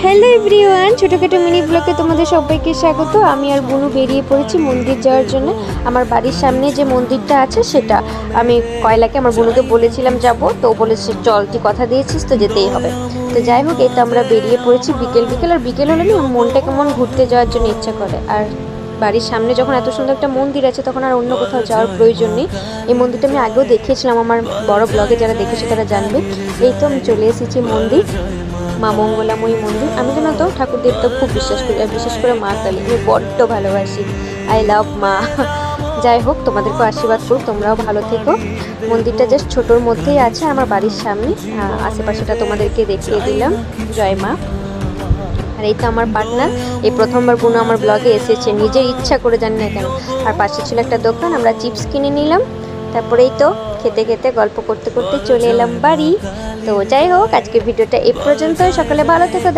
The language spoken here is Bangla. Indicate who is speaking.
Speaker 1: হ্যালো এভরিওয়ান, ছোটোখাটো মিনি ব্লগে তোমাদের সবাইকে স্বাগত। আমি আর বুনু বেরিয়ে পড়েছি মন্দির যাওয়ার জন্য। আমার বাড়ির সামনে যে মন্দিরটা আছে সেটা আমি কয়লাকে আমার বুনুকে বলেছিলাম যাব, তো বলেছে চল তুই কথা দিয়েছিস তো যেতেই হবে। তো যাই হোক, এই তো আমরা বেরিয়ে পড়েছি বিকেল বিকেল। আর বিকেল হলে না মনটা কেমন ঘুরতে যাওয়ার জন্য ইচ্ছা করে। আর বাড়ির সামনে যখন এত সুন্দর একটা মন্দির আছে তখন আর অন্য কোথাও যাওয়ার প্রয়োজন নেই। এই মন্দিরটা আমি আগেও দেখিয়েছিলাম, আমার বড় ব্লগে যারা দেখেছে তারা জানবে। এই তো আমি চলে এসেছি মন্দির, মা মঙ্গলাময়ী মন্দির। আমি জানো তো ঠাকুর দেবতা খুব বিশ্বাস করি, আর বিশেষ করে মা কালী আমি বড্ড ভালোবাসি। আই লাভ মা। যাই হোক, তোমাদেরকেও আশীর্বাদ করুক, তোমরাও ভালো থেকো। মন্দিরটা জাস্ট ছোটোর মধ্যেই আছে আমার বাড়ির সামনে। আশেপাশেটা তোমাদেরকে দেখিয়ে দিলাম। জয় মা। আর এই তো আমার পার্টনার, এই প্রথমবার বুনু আমার ব্লগে এসেছে, নিজের ইচ্ছা করে, জানি না কেন। আর পাশে ছিল একটা দোকান, আমরা চিপস কিনে নিলাম। তারপরেই তো খেতে খেতে গল্প করতে করতে চলে এলাম বাড়ি। তো যাই হোক, আজকের ভিডিওটা এই পর্যন্ত। সকালে ভালো থেকো।